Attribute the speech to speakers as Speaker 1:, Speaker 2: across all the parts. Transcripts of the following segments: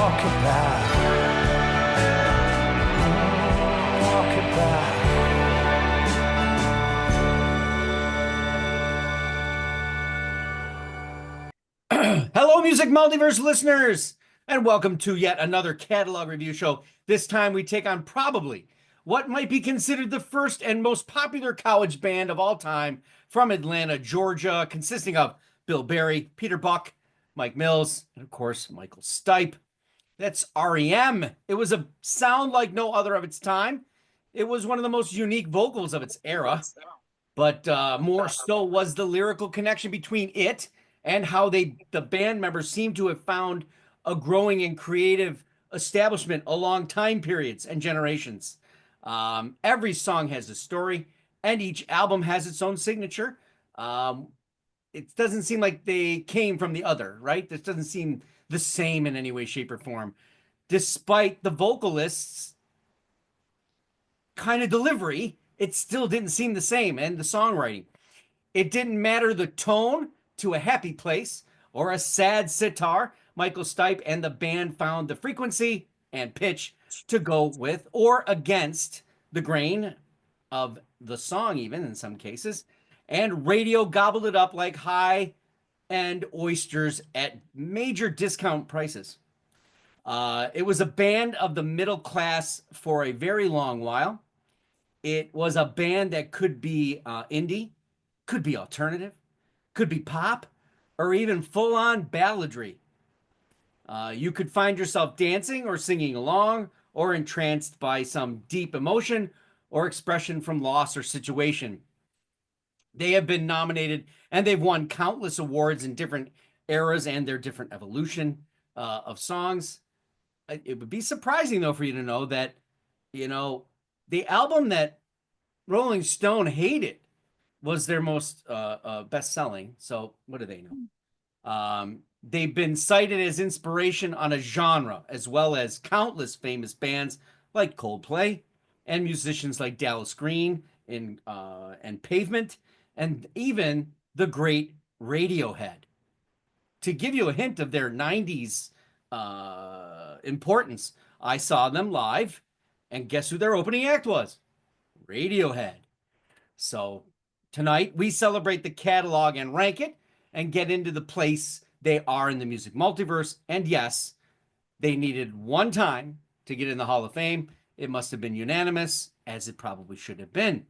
Speaker 1: Hello, Music Multiverse listeners, and welcome to yet another catalog review show. This time we take on probably what might be considered the first and most popular college band of all time from Atlanta, Georgia, consisting of Bill Berry, Peter Buck, Mike Mills, and of course, Michael Stipe. That's R.E.M. It was a sound like no other of its time. It was one of the most unique vocals of its era, but more so was the lyrical connection between it and how the band members seem to have found a growing and creative establishment along time periods and generations. Every song has a story, and each album has its own signature. It doesn't seem like they came from the other, right? This doesn't seem the same in any way, shape, or form, despite the vocalists' kind of delivery. It still didn't seem the same, and the songwriting. It didn't matter the tone to a happy place or a sad sitar. Michael Stipe and the band found the frequency and pitch to go with or against the grain of the song, even in some cases. And radio gobbled it up like high-end oysters at major discount prices. It was a band of the middle class for a very long while. It was a band that could be indie, could be alternative, could be pop, or even full-on balladry. You could find yourself dancing or singing along or entranced by some deep emotion or expression from loss or situation. They have been nominated and they've won countless awards in different eras and their different evolution of songs. It would be surprising, though, for you to know that, the album that Rolling Stone hated was their most best-selling. So what do they know? They've been cited as inspiration on a genre, as well as countless famous bands like Coldplay and musicians like Dallas Green and Pavement, and even the great Radiohead. To give you a hint of their 90s importance, I saw them live, and guess who their opening act was? Radiohead. So tonight we celebrate the catalog and rank it and get into the place they are in the music multiverse. And yes, they needed one time to get in the Hall of Fame. It must have been unanimous, as it probably should have been.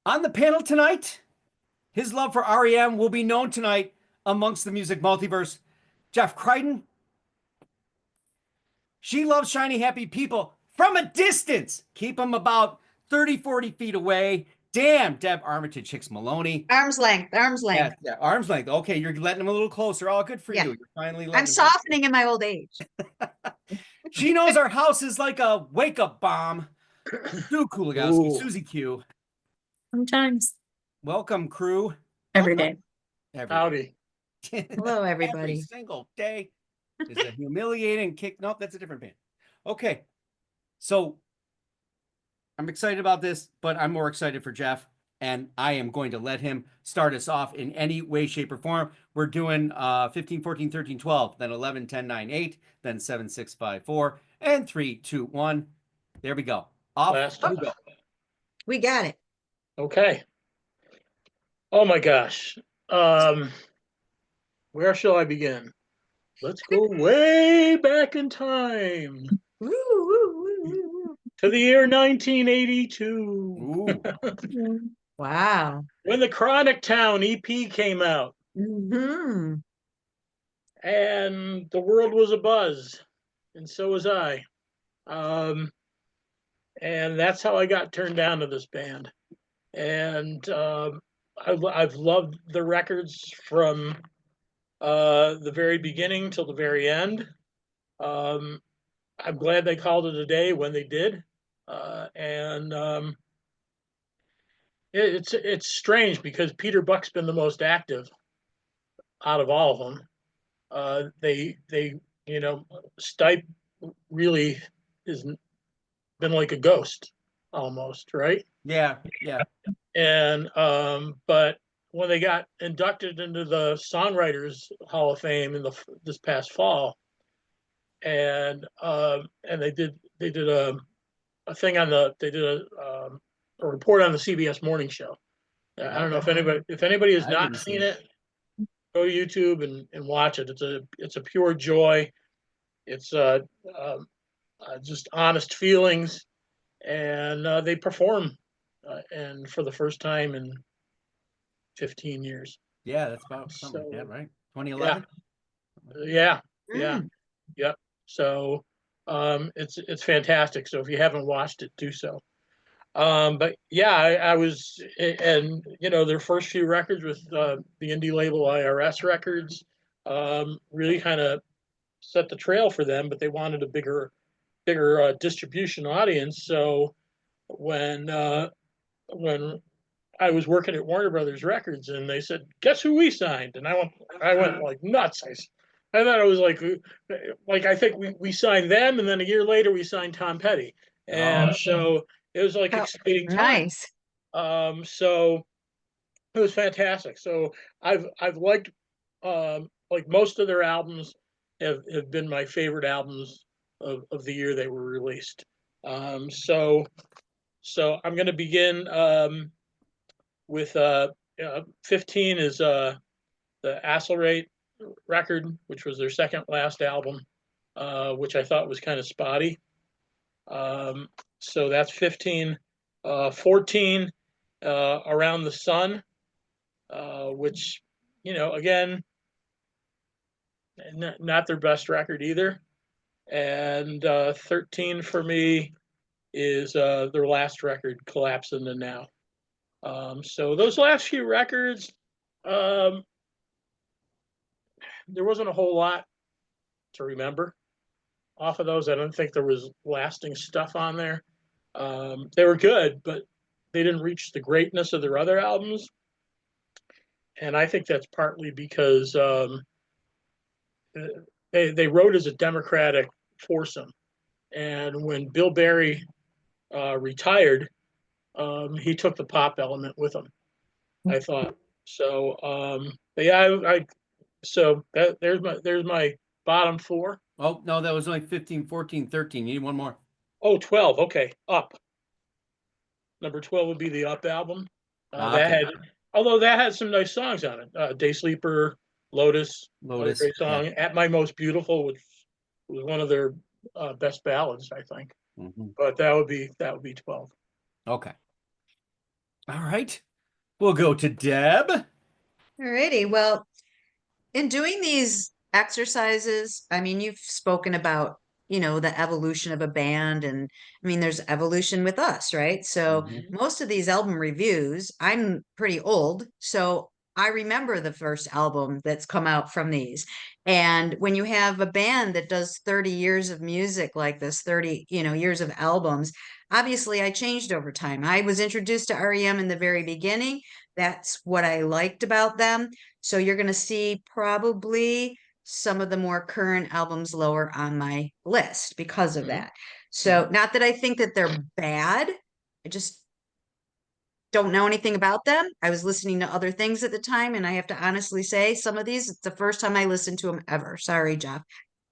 Speaker 1: On the panel tonight, his love for R.E.M. will be known tonight amongst the music multiverse. Jeff Crichton. She loves shiny, happy people from a distance. Keep them about 30, 40 feet away. Damn, Deb Armitage Hicks Maloney.
Speaker 2: Arm's length.
Speaker 1: Yeah, arm's length. Okay, you're letting them a little closer. Oh, good for you. You're finally letting
Speaker 2: I'm softening in my old age.
Speaker 1: She knows our house is like a wake-up bomb. Sue Kuligowski, Susie Q.
Speaker 3: Sometimes.
Speaker 1: Welcome, crew.
Speaker 3: Every day.
Speaker 4: Howdy.
Speaker 2: Hello, everybody.
Speaker 1: Every single day is a humiliating kick. Nope, that's a different band. Okay, so I'm excited about this, but I'm more excited for Jeff, and I am going to let him start us off in any way, shape, or form. We're doing 15, 14, 13, 12, then 11, 10, 9, 8, then 7, 6, 5, 4, and 3, 2, 1. There we go. Off we go.
Speaker 2: We got it.
Speaker 4: Okay. Oh my gosh. Where shall I begin? Let's go way back in time.
Speaker 2: Woo, woo, woo, woo.
Speaker 4: To the year 1982.
Speaker 1: Ooh.
Speaker 2: Wow.
Speaker 4: When the Chronic Town EP came out.
Speaker 2: Mm-hmm.
Speaker 4: And the world was abuzz. And so was I. And that's how I got turned down to this band. And I've loved the records from the very beginning till the very end. I'm glad they called it a day when they did. It's strange because Peter Buck's been the most active out of all of them. Stipe really has been like a ghost almost, right?
Speaker 1: Yeah.
Speaker 4: And but when they got inducted into the Songwriters Hall of Fame this past fall, and they did a thing on a report on the CBS morning show. I don't know if anybody has
Speaker 1: I
Speaker 4: not
Speaker 1: didn't see
Speaker 4: seen
Speaker 1: it.
Speaker 4: it, go to YouTube and watch it. It's a pure joy. It's just honest feelings, and they perform, and for the first time in 15 years.
Speaker 1: Yeah, that's about something like that,
Speaker 4: So,
Speaker 1: right? 2011.
Speaker 4: Yeah, yeah,
Speaker 2: Mm.
Speaker 4: yeah. So it's fantastic. So if you haven't watched it, do so. But yeah, I was, and their first few records with the indie label IRS Records really kind of set the trail for them, but they wanted a bigger distribution audience. So when when I was working at Warner Brothers Records, and they said, "Guess who we signed?" And I went like nuts. I thought it was like I think we signed them, and then a year later we signed Tom Petty, and so it was like
Speaker 2: Oh,
Speaker 4: exciting time.
Speaker 2: nice.
Speaker 4: So it was fantastic. So I've liked like most of their albums have been my favorite albums of the year they were released. So I'm going to begin with 15 is the Accelerate record, which was their second last album, which I thought was kind of spotty. So that's 15. 14, Around the Sun, which, again, not their best record either. And 13 for me is their last record, Collapse into Now. So those last few records, there wasn't a whole lot to remember off of those. I don't think there was lasting stuff on there. They were good, but they didn't reach the greatness of their other albums. And I think that's partly because they wrote as a Democratic foursome. And when Bill Berry retired, he took the pop element with him, I thought. So, but yeah, so there's my bottom four.
Speaker 1: Oh, no, that was only 15, 14, 13. You need one more.
Speaker 4: Oh, 12. Okay. Up. Number 12 would be the Up album.
Speaker 1: Okay.
Speaker 4: Although that had some nice songs on it. Day Sleeper, Lotus, another
Speaker 1: Lotus.
Speaker 4: great song.
Speaker 1: Yeah.
Speaker 4: At My Most Beautiful, which was one of their best ballads, I think.
Speaker 1: Mhm.
Speaker 4: But that would be 12.
Speaker 1: Okay. All right. We'll go to Deb.
Speaker 2: Alrighty. Well, in doing these exercises, I mean, you've spoken about, the evolution of a band, and I mean, there's evolution with us, right? So
Speaker 1: Mhm.
Speaker 2: most of these album reviews, I'm pretty old, so I remember the first album that's come out from these. And when you have a band that does 30 years of music like this, 30, years of albums, obviously I changed over time. I was introduced to REM in the very beginning. That's what I liked about them. So you're going to see probably some of the more current albums lower on my list because of
Speaker 1: Mhm.
Speaker 2: that. So not that I think that they're bad. I just don't know anything about them. I was listening to other things at the time, and I have to honestly say some of these, it's the first time I listened to them ever. Sorry, Jeff.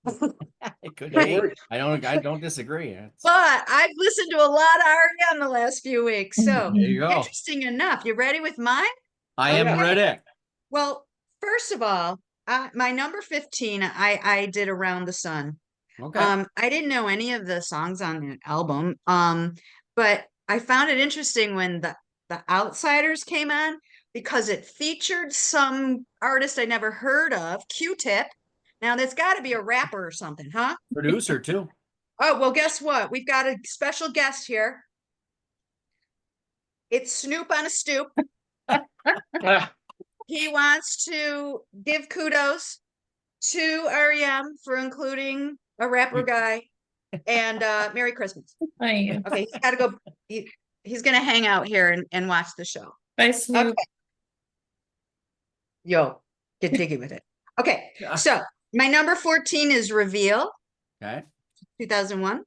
Speaker 1: It could
Speaker 4: No
Speaker 1: be.
Speaker 4: worries.
Speaker 1: I don't disagree.
Speaker 2: But I've listened to a lot of REM the last few weeks. So
Speaker 1: There you go.
Speaker 2: interesting enough. You ready with mine?
Speaker 1: I am
Speaker 2: Okay.
Speaker 1: ready.
Speaker 2: Well, first of all, my number 15, I did Around the Sun.
Speaker 1: Okay.
Speaker 2: I didn't know any of the songs on that album. But I found it interesting when the Outsiders came on because it featured some artist I never heard of, Q-Tip. Now that's got to be a rapper or something, huh?
Speaker 1: Producer too.
Speaker 2: Oh, well, guess what? We've got a special guest here. It's Snoop on a Stoop.
Speaker 4: Ah,
Speaker 2: He wants to give kudos to REM for including a rapper guy, and Merry Christmas.
Speaker 3: Hi.
Speaker 2: Okay, he's got to go. He's going to hang out here and watch the show.
Speaker 3: Bye, Snoop.
Speaker 2: Okay. Yo, get jiggy with it. Okay,
Speaker 1: Yeah.
Speaker 2: so my number 14 is Reveal,
Speaker 1: Okay.
Speaker 2: 2001.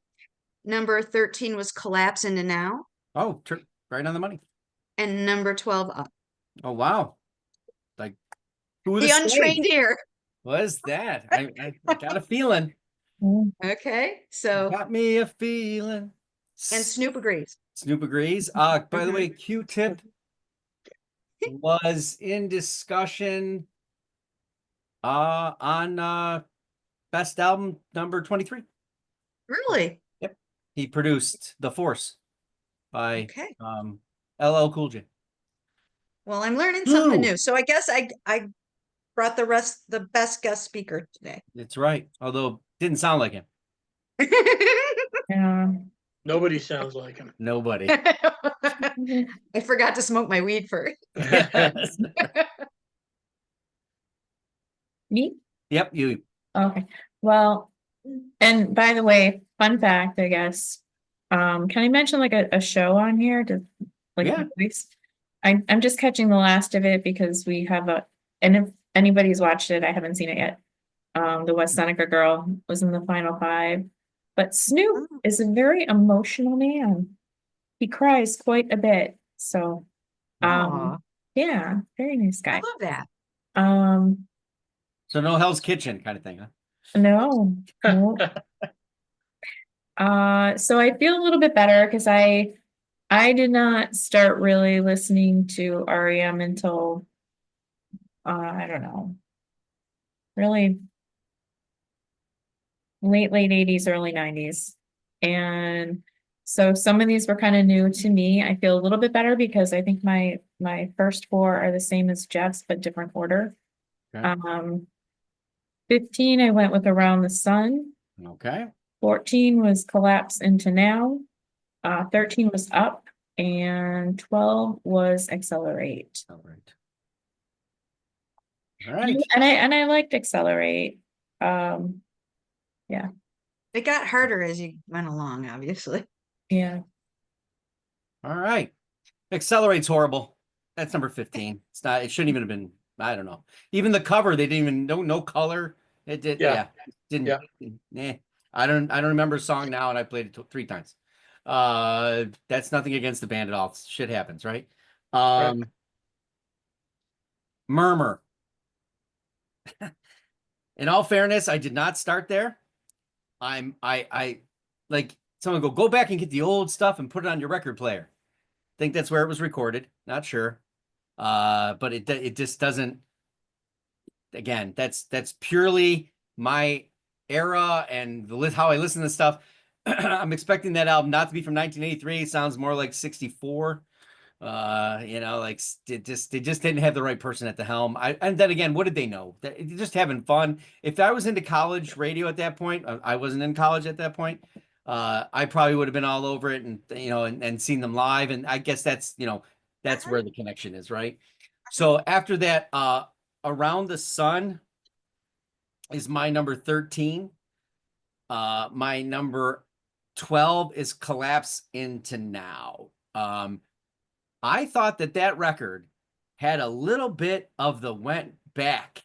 Speaker 2: Number 13 was Collapse into Now,
Speaker 1: Oh, right on the money.
Speaker 2: and number 12 Up.
Speaker 1: Oh, wow. Like, who
Speaker 2: The Untrained Ear.
Speaker 1: What is that? I got a feeling.
Speaker 3: Mm.
Speaker 2: Okay, so,
Speaker 1: Got me a feeling.
Speaker 2: and Snoop agrees.
Speaker 1: Snoop agrees. By the
Speaker 2: Mhm.
Speaker 1: way, Q-Tip was in discussion on best album number 23.
Speaker 2: Really?
Speaker 1: Yep. He produced The Force by
Speaker 2: Okay.
Speaker 1: LL Cool J.
Speaker 2: Well, I'm learning something
Speaker 1: Blue.
Speaker 2: new. So I guess I brought the best guest speaker today.
Speaker 1: That's right. Although didn't sound like him.
Speaker 3: Yeah.
Speaker 4: Nobody sounds like him.
Speaker 1: Nobody.
Speaker 2: I forgot to smoke my weed first.
Speaker 1: Yes.
Speaker 3: Me?
Speaker 1: Yep, you.
Speaker 3: Okay. Well, and by the way, fun fact, I guess. Can I mention like a show on here to like
Speaker 1: Yeah.
Speaker 3: voice? I'm just catching the last of it because we have and if anybody's watched it, I haven't seen it yet. The West Seneca girl was in the final five. But Snoop
Speaker 2: Oh.
Speaker 3: is a very emotional man. He cries quite a bit. So
Speaker 2: Aw,
Speaker 3: yeah, very nice
Speaker 2: I
Speaker 3: guy.
Speaker 2: love that.
Speaker 3: Um
Speaker 1: So no Hell's Kitchen kind of thing, huh?
Speaker 3: no, no. So I feel a little bit better because I did not start really listening to REM until I don't know, really late 80s, early 90s. And so some of these were kind of new to me. I feel a little bit better because I think my first four are the same as Jeff's, but different order.
Speaker 1: Okay.
Speaker 3: 15, I went with Around the Sun.
Speaker 1: Okay.
Speaker 3: 14 was Collapse Into Now. 13 was Up, and 12 was Accelerate.
Speaker 1: All right. All right.
Speaker 3: And I liked Accelerate. Yeah,
Speaker 2: It got harder as you went along, obviously.
Speaker 3: yeah.
Speaker 1: All right. Accelerate's horrible. That's number 15. It's not, it shouldn't even have been, I don't know. Even the cover, they didn't even no color. It did,
Speaker 4: Yeah.
Speaker 1: Didn't, I don't remember a song now, and I played it 3 times. That's nothing against the band at all. Shit happens, right?
Speaker 4: Right.
Speaker 1: Murmur. In all fairness, I did not start there. I like someone go back and get the old stuff and put it on your record player. Think that's where it was recorded. Not sure. But it just doesn't. Again, that's purely my era and how I listen to stuff. I'm expecting that album not to be from 1983. It sounds more like 64. Like they just didn't have the right person at the helm. And then again, what did they know? They're just having fun. If I was into college radio at that point, I wasn't in college at that point. I probably would have been all over it and and seen them live. And I guess that's where the connection is, right? So after that, Around the Sun is my number 13. My number 12 is Collapse Into Now. I thought that record had a little bit of the went back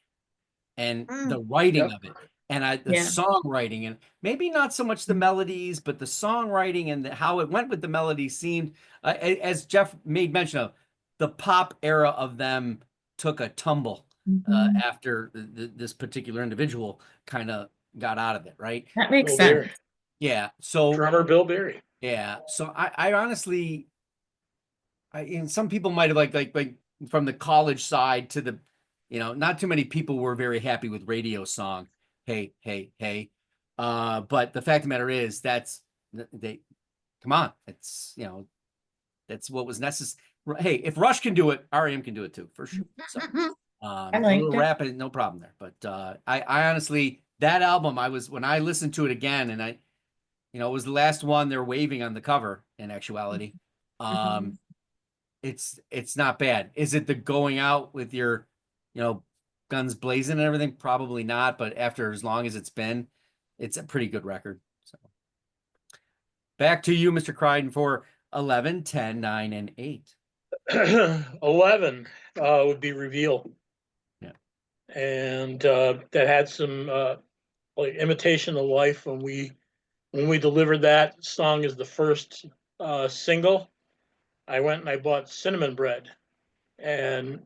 Speaker 1: and the writing
Speaker 4: Yep.
Speaker 1: of it and the
Speaker 3: Yeah.
Speaker 1: songwriting, and maybe not so much the melodies, but the songwriting and how it went with the melody seemed, as Jeff made mention of, the pop era of them took a tumble
Speaker 3: Mhm.
Speaker 1: after this particular individual kind of got out of it, right?
Speaker 3: That makes
Speaker 4: Bill
Speaker 3: sense.
Speaker 4: Berry.
Speaker 1: Yeah. So
Speaker 4: Drummer Bill Berry.
Speaker 1: yeah. So I honestly, and some people might have like from the college side to the, not too many people were very happy with Radio Song. Hey, hey, hey. But the fact of the matter is they come on. It's that's what was necessary. Hey, if Rush can do it, R.E.M can do it too, for sure. So
Speaker 3: I
Speaker 1: a
Speaker 3: liked
Speaker 1: little
Speaker 3: it.
Speaker 1: rap, no problem there. But I honestly, that album, when I listened to it again, and it was the last one they're waving on the cover in actuality. It's not bad. Is it the going out with your, guns blazing and everything? Probably not, but after as long as it's been, it's a pretty good record. So back to you, Mr. Crichton, for 11, 10, 9, and 8.
Speaker 4: 11 would be Reveal.
Speaker 1: Yeah.
Speaker 4: And that had some like Imitation of Life when we delivered that song as the first single. I went and I bought cinnamon bread and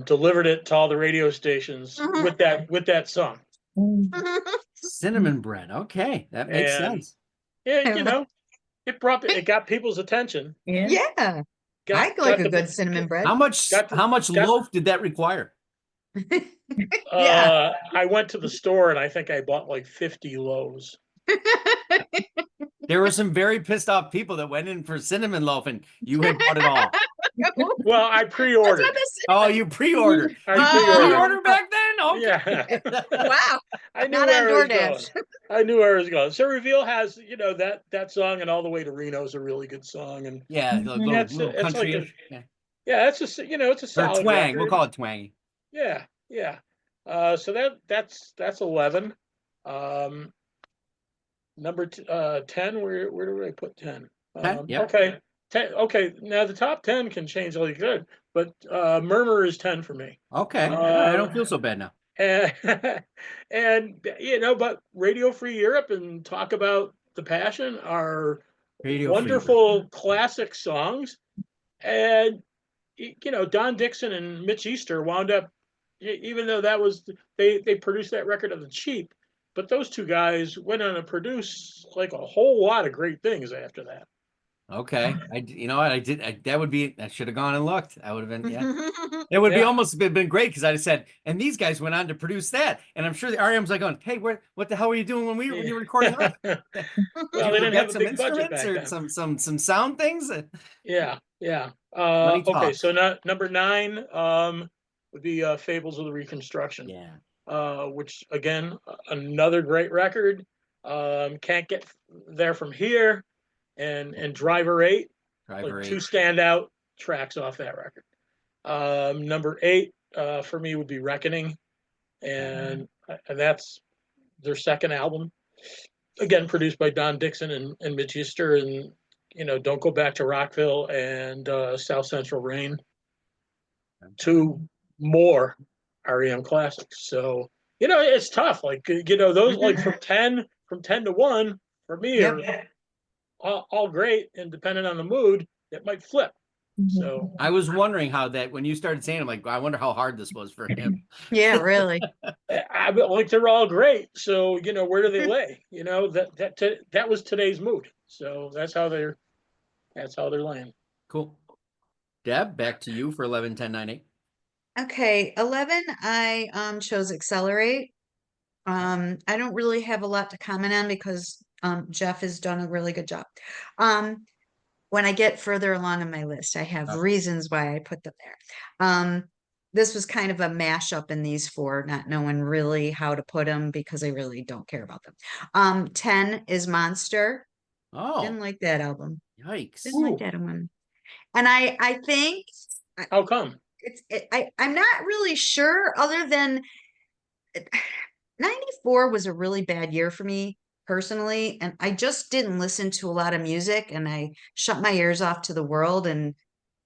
Speaker 4: delivered it to all the radio stations with that song.
Speaker 3: Mm.
Speaker 1: Cinnamon bread. Okay, that makes
Speaker 4: And
Speaker 1: sense.
Speaker 4: yeah, it got people's attention.
Speaker 3: Yeah.
Speaker 2: Yeah, I
Speaker 4: Got
Speaker 2: like
Speaker 4: got
Speaker 2: a
Speaker 4: the
Speaker 2: good cinnamon bread.
Speaker 1: How much
Speaker 4: got the-
Speaker 1: how much
Speaker 4: got-
Speaker 1: loaf did that require?
Speaker 2: Yeah.
Speaker 4: I went to the store and I think I bought like 50 loaves.
Speaker 1: There were some very pissed off people that went in for cinnamon loaf, and you had bought it all.
Speaker 4: Well, I
Speaker 2: That's
Speaker 4: pre-ordered.
Speaker 2: what this-
Speaker 1: Oh, you pre-ordered.
Speaker 4: I
Speaker 1: You could
Speaker 4: pre-ordered.
Speaker 1: pre-order back then? Okay.
Speaker 4: Yeah.
Speaker 2: Wow.
Speaker 4: I knew
Speaker 2: Not
Speaker 4: where
Speaker 2: on
Speaker 4: I was going.
Speaker 2: DoorDash.
Speaker 4: I knew where I was going. So Reveal has, that song, and All the Way to Reno is a really good song, and
Speaker 1: Yeah,
Speaker 3: Mhm.
Speaker 1: little,
Speaker 4: That's-
Speaker 1: little
Speaker 4: it's like
Speaker 1: country. Yeah.
Speaker 4: yeah, it's a
Speaker 1: Or
Speaker 4: solid
Speaker 1: twang.
Speaker 4: record.
Speaker 1: We'll call it twangy.
Speaker 4: Yeah, yeah. So that's 11. Um, number 10. Where do I put 10?
Speaker 1: 10, yeah.
Speaker 4: Okay, 10. Okay, now the top 10 can change like good, but Murmur is 10 for me.
Speaker 1: Okay. All right, I don't feel so bad now.
Speaker 4: And, but Radio Free Europe and Talk About the Passion are
Speaker 1: Radio Free
Speaker 4: wonderful classic songs. And, Don Dixon and Mitch Easter wound up, even though they produced that record on the cheap, but those two guys went on to produce like a whole lot of great things after that.
Speaker 1: Okay. You know what? I should have gone and looked. I would have been, yeah. It would be
Speaker 4: Yeah.
Speaker 1: almost been great because I said, and these guys went on to produce that. And I'm sure the R.E.M's like going, hey, what the hell were you doing when you were recording that?
Speaker 4: Well,
Speaker 1: Did
Speaker 4: they
Speaker 1: you
Speaker 4: didn't
Speaker 1: forget
Speaker 4: have a
Speaker 1: some
Speaker 4: big budget
Speaker 1: instruments
Speaker 4: back
Speaker 1: or
Speaker 4: then.
Speaker 1: some sound things?
Speaker 4: Yeah.
Speaker 1: Money
Speaker 4: Okay,
Speaker 1: talks.
Speaker 4: so number 9 would be Fables of the Reconstruction.
Speaker 1: Yeah.
Speaker 4: Which again, another great record. Can't Get There From Here and Driver 8,
Speaker 1: Driver
Speaker 4: like two
Speaker 1: 8.
Speaker 4: standout tracks off that record. Number 8 for me would be Reckoning, and that's their second album. Again, produced by Don Dixon and Mitch Easter, and Don't Go Back to Rockville and South Central Rain. Two more REM classics. So it's tough. Like those like from 10 to 1 for me are all great, and depending on the mood, it might flip. So
Speaker 1: I was wondering how that when you started saying, I'm like, I wonder how hard this was for him.
Speaker 2: Yeah, really.
Speaker 4: like they're all great. So where do they lay? That was today's mood. So that's how they're laying.
Speaker 1: Cool. Deb, back to you for 11, 10, 9, 8.
Speaker 2: Okay, 11, I chose Accelerate. I don't really have a lot to comment on because Jeff has done a really good job. When I get further along in my list, I have reasons why I put them there. This was kind of a mashup in these 4, not knowing really how to put them because I really don't care about them. 10 is Monster. Didn't
Speaker 1: Oh,
Speaker 2: like that album.
Speaker 1: yikes.
Speaker 2: Didn't like that one. And I think
Speaker 4: How come?
Speaker 2: I'm not really sure, other than 94 was a really bad year for me personally, and I just didn't listen to a lot of music, and I shut my ears off to the world, and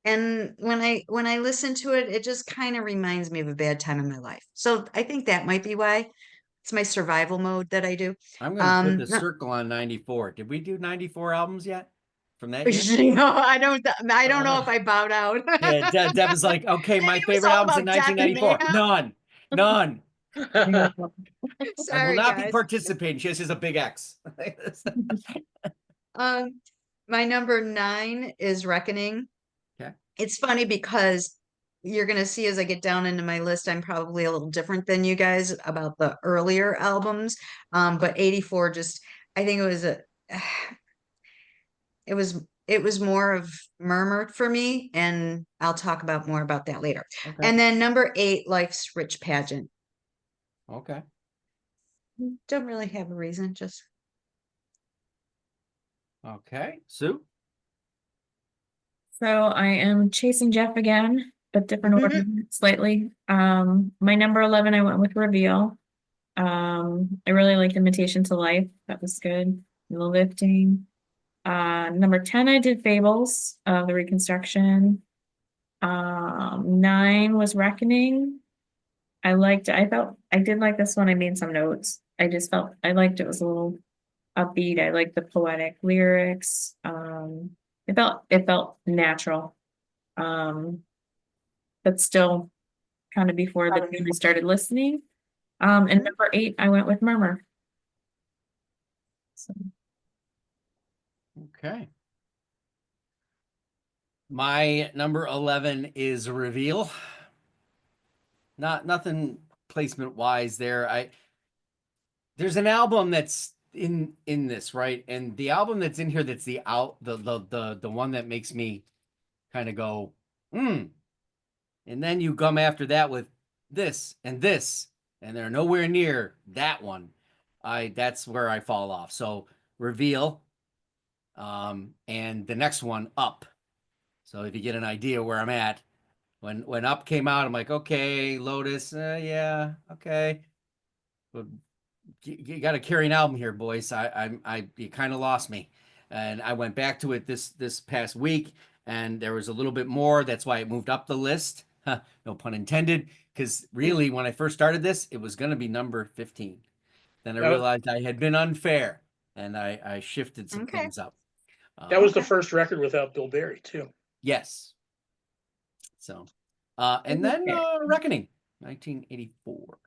Speaker 2: when I listen to it, it just kind of reminds me of a bad time in my life. So I think that might be why. It's my survival mode that I do.
Speaker 1: I'm going to put the
Speaker 2: No-
Speaker 1: circle on 94. Did we do 94 albums yet from that year?
Speaker 2: You know, I don't know if I bowed out.
Speaker 1: Yeah, Deb is like, okay, my
Speaker 2: Maybe it was
Speaker 1: favorite
Speaker 2: all
Speaker 1: albums in
Speaker 2: about death and
Speaker 1: 1994. None. I will
Speaker 2: Sorry,
Speaker 1: not be
Speaker 2: guys.
Speaker 1: participating. She says a big X.
Speaker 2: My number 9 is Reckoning.
Speaker 1: Okay.
Speaker 2: It's funny because you're going to see as I get down into my list, I'm probably a little different than you guys about the earlier albums. But 84 just, I think it was more of Murmur for me, and I'll talk about more about that later.
Speaker 1: Okay.
Speaker 2: And then number 8, Life's Rich Pageant.
Speaker 1: Okay.
Speaker 2: Don't really have a reason, just
Speaker 1: Okay. Sue?
Speaker 3: So I am chasing Jeff again, but different order slightly. My number 11, I went with Reveal. I really liked Invitation to Life. That was good. A little lifting. Number 10, I did Fables of the Reconstruction. 9 was Reckoning. I did like this one. I made some notes. I just felt I liked it was a little upbeat. I liked the poetic lyrics. It felt natural. But still kind of before the time I started listening. And number 8, I went with Murmur. So,
Speaker 1: Okay. My number 11 is Reveal. Nothing placement wise there. There's an album that's in this, right? And the album that's in here that's the one that makes me kind of go, and then you come after that with this, and they're nowhere near that one. That's where I fall off. So Reveal, and the next one, Up. So if you get an idea where I'm at, when Up came out, I'm like, okay, Lotus, yeah, okay, but you got to carry an album here, boys. You kind of lost me, and I went back to it this past week, and there was a little bit more. That's why it moved up the list. No pun intended. Because really, when I first started this, it was going to be number 15. Then I realized I had been unfair, and I shifted some things up.
Speaker 4: That was the first record without Bill Berry, too.
Speaker 1: Yes. So, and then Reckoning, 1984.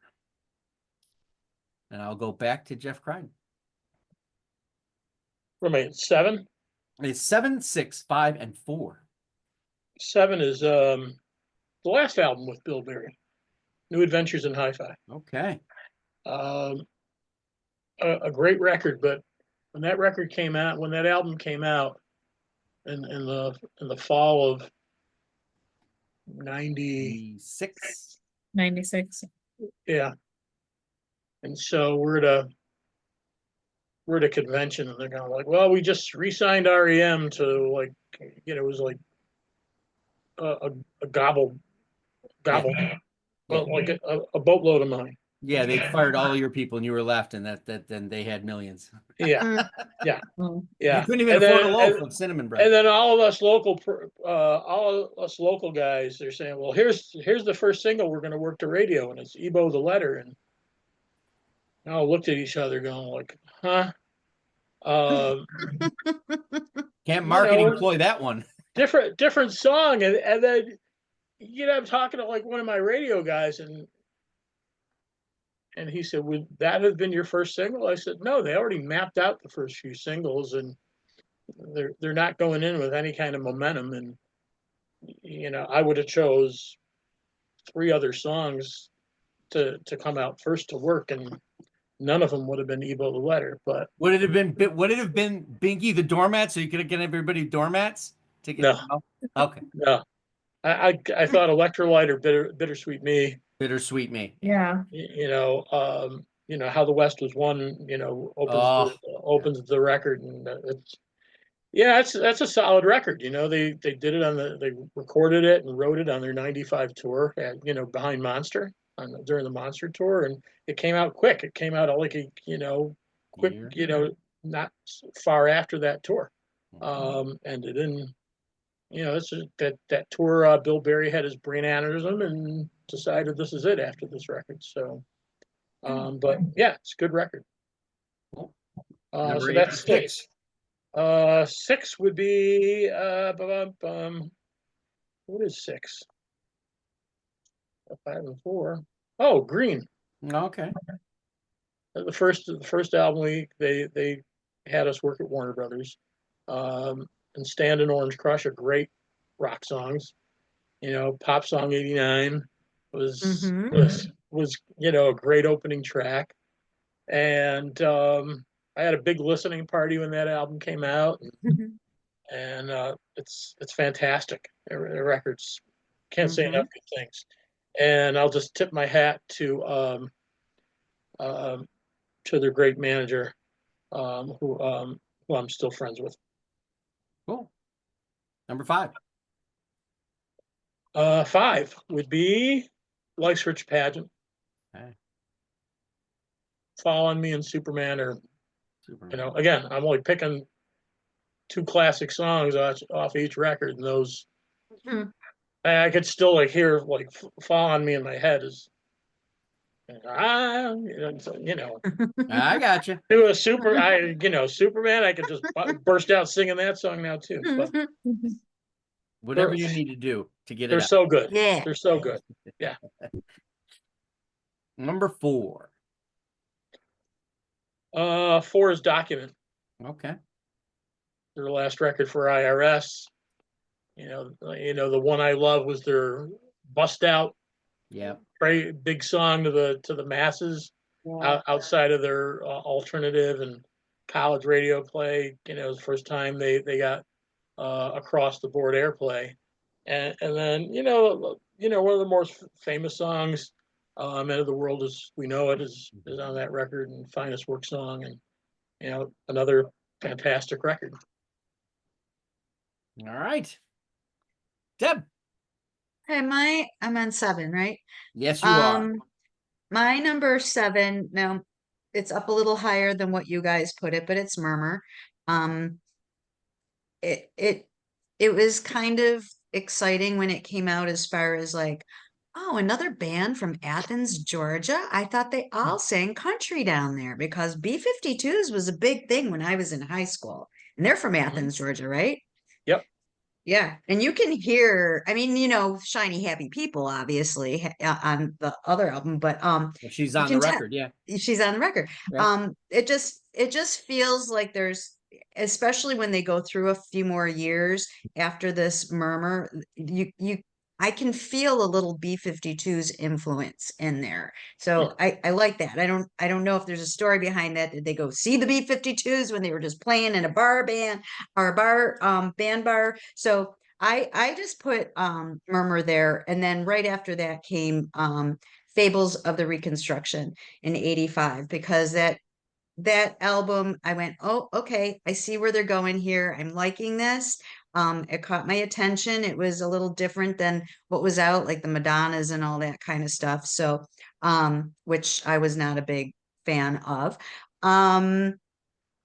Speaker 1: And I'll go back to Jeff Crichton.
Speaker 4: Remain 7?
Speaker 1: It's 7, 6, 5, and 4.
Speaker 4: 7 is the last album with Bill Berry, New Adventures in Hi-Fi.
Speaker 1: Okay.
Speaker 4: A great record, but when that album came out in the fall of
Speaker 1: 96.
Speaker 3: 96.
Speaker 4: Yeah. And so we're at a convention, and they're going like, well, we just re-signed R.E.M. to, like, it was like a gobble,
Speaker 1: Yeah.
Speaker 4: well, like a boatload of money.
Speaker 1: Yeah, they fired all your people, and you were left, and then they had millions.
Speaker 4: Yeah, yeah,
Speaker 3: Mm.
Speaker 4: yeah.
Speaker 1: You couldn't even afford a loaf of cinnamon bread.
Speaker 4: And then all of us local guys, they're saying, well, here's the first single we're going to work to radio, and it's Ebo the Letter, and we all looked at each other going like, huh?
Speaker 1: Can't marketing employ that one.
Speaker 4: Different song, and then I'm talking to like one of my radio guys, and he said, would that have been your first single? I said, no, they already mapped out the first few singles, and they're not going in with any kind of momentum. And I would have chose 3 other songs to come out first to work, and none of them would have been Ebo the Letter. But
Speaker 1: would it have been Binky the Doormat, so you could have given everybody doormats to get?
Speaker 4: No.
Speaker 1: Okay.
Speaker 4: No, I thought Electrolyte or Bittersweet Me.
Speaker 1: Bittersweet Me.
Speaker 3: Yeah.
Speaker 4: How the West Was Won, opens the record, and that's a solid record. They did it they recorded it and wrote it on their 95 tour behind Monster during the Monster tour, and it came out quick. It came out like quick, not far after that tour. And it didn't, it's that tour, Bill Berry had his brain aneurysm and decided this is it after this record. So, but yeah, it's a good record. So that's 6. 6 would be what is 6? 5 and 4. Oh, Green.
Speaker 1: Okay.
Speaker 4: The first album they had us work at Warner Brothers, and Stand and Orange Crush are great rock songs. Pop Song 89 was a great opening track, and I had a big listening party when that album came out, and it's fantastic. The records, can't say enough good things, and I'll just tip my hat to their great manager, who I'm still friends with.
Speaker 1: Cool. Number 5.
Speaker 4: 5 would be Life's Rich Pageant.
Speaker 1: Okay.
Speaker 4: Fall on Me and Superman are, again, I'm only picking 2 classic songs off each record, and those I could still hear Fall on Me in my head is,
Speaker 1: I got you.
Speaker 4: Do a Superman, I could just burst out singing that song now too. But
Speaker 1: whatever you need to do to get it.
Speaker 4: They're so good.
Speaker 2: Yeah,
Speaker 4: they're so good. Yeah.
Speaker 1: Number 4.
Speaker 4: 4 is Document,
Speaker 1: Okay.
Speaker 4: their last record for IRS. The one I love was their Bust Out,
Speaker 1: Yeah.
Speaker 4: very big song to the masses outside of their alternative and college radio play. It was the first time they got across the board airplay, and then one of the most famous songs, "End of the World as We Know It," is on that record, and Finest Work Song, and another fantastic record.
Speaker 1: All right. Deb.
Speaker 2: Hey, I'm on 7, right?
Speaker 1: Yes, you are.
Speaker 2: My number 7, now it's up a little higher than what you guys put it, but it's Murmur. It it it was kind of exciting when it came out, as far as like, oh, another band from Athens, Georgia. I thought they all sang country down there, because B-52s was a big thing when I was in high school. And they're from Athens, Georgia, right?
Speaker 4: Yep.
Speaker 2: Yeah, and you can hear, I mean, Shiny Happy People, obviously, on the other album, but
Speaker 1: She's
Speaker 2: you
Speaker 1: on the
Speaker 2: can tell
Speaker 1: record. Yeah.
Speaker 2: she's on the record.
Speaker 1: Yeah.
Speaker 2: It just feels like there's, especially when they go through a few more years after this Murmur, I can feel a little B-52's influence in there. So I like that. I don't know if there's a story behind that. Did they go see the B-52s when they were just playing in a bar band or a band bar? So I just put Murmur there, and then right after that came Fables of the Reconstruction in 85, because that album, I went, oh, okay, I see where they're going here. I'm liking this. It caught my attention. It was a little different than what was out, like the Madonnas and all that kind of stuff. So, which I was not a big fan of.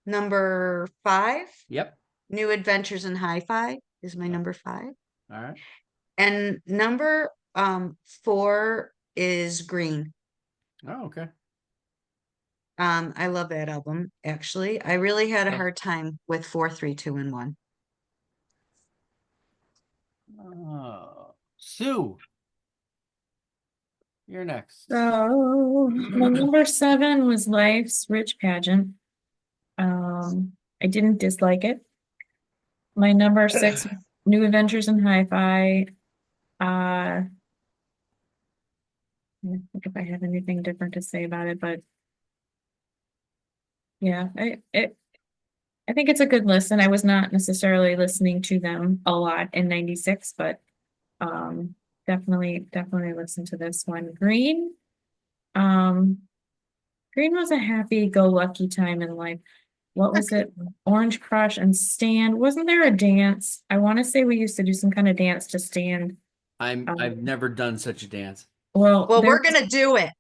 Speaker 2: Number 5,
Speaker 1: Yep.
Speaker 2: New Adventures in Hi-Fi is my number 5.
Speaker 1: All right.
Speaker 2: And number 4 is Green.
Speaker 1: Oh, okay.
Speaker 2: I love that album, actually. I really had a
Speaker 4: Yeah.
Speaker 2: hard time with 4, 3, 2, and 1.
Speaker 1: Sue, you're next.
Speaker 3: So my number 7 was Life's Rich Pageant. I didn't dislike it. My number 6, New Adventures in Hi-Fi. I don't think if I have anything different to say about it, but yeah, I think it's a good listen. I was not necessarily listening to them a lot in 96, but definitely listen to this one. Green was a happy-go-lucky time in life. What was it? Orange Crush and Stand. Wasn't there a dance? I want to say we used to do some kind of dance to Stand.
Speaker 1: I've never done such a dance.
Speaker 2: Well, we're gonna do it.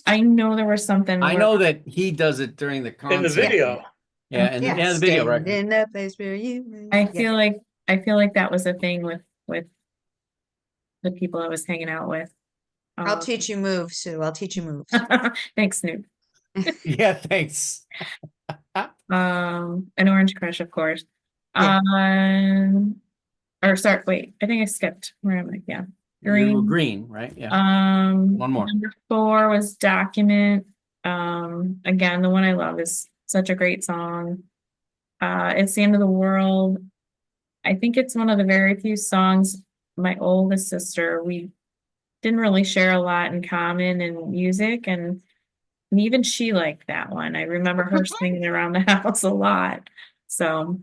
Speaker 3: I know there was something.
Speaker 1: I know that he does it during the concert.
Speaker 4: In the video.
Speaker 1: Yeah, and the video, right?
Speaker 2: In that place where you.
Speaker 3: I feel like that was a thing with the people I was hanging out with.
Speaker 2: I'll teach you moves, Sue. I'll teach you moves.
Speaker 3: Thanks, Snoop.
Speaker 1: Yeah, thanks.
Speaker 3: An Orange Crush, of course.
Speaker 2: Yeah.
Speaker 3: Or sorry, wait, I think I skipped. Where am I? Yeah.
Speaker 1: You were Green, right? Yeah. One more.
Speaker 3: Number 4 was Document. Again, the one I love is such a great song. It's the End of the World. I think it's one of the very few songs my oldest sister, we didn't really share a lot in common in music, and even she liked that one. I remember her singing around the house a lot. So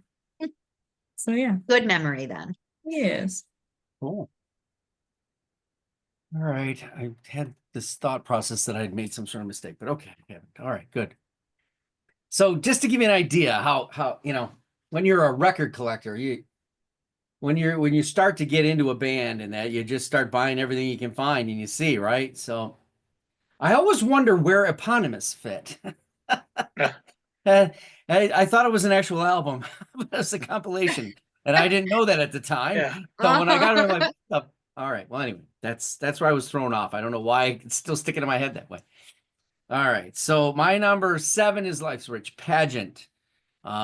Speaker 3: yeah.
Speaker 2: Good memory then.
Speaker 3: Yes.
Speaker 1: Cool. All right. I had this thought process that I'd made some sort of mistake, but okay. I haven't. All right, good. So just to give you an idea how when you're a record collector, when you start to get into a band and that, you just start buying everything you can find and you see, right? So I always wonder where eponymous fit. I thought it was an actual album, but it's a compilation, and I didn't know that at the time.
Speaker 4: Yeah.
Speaker 1: So when I got it, I'm like, oh, all right. Well, anyway, that's where I was thrown off. I don't know why it's still sticking in my head that way. All right. So my number 7 is Life's Rich Pageant.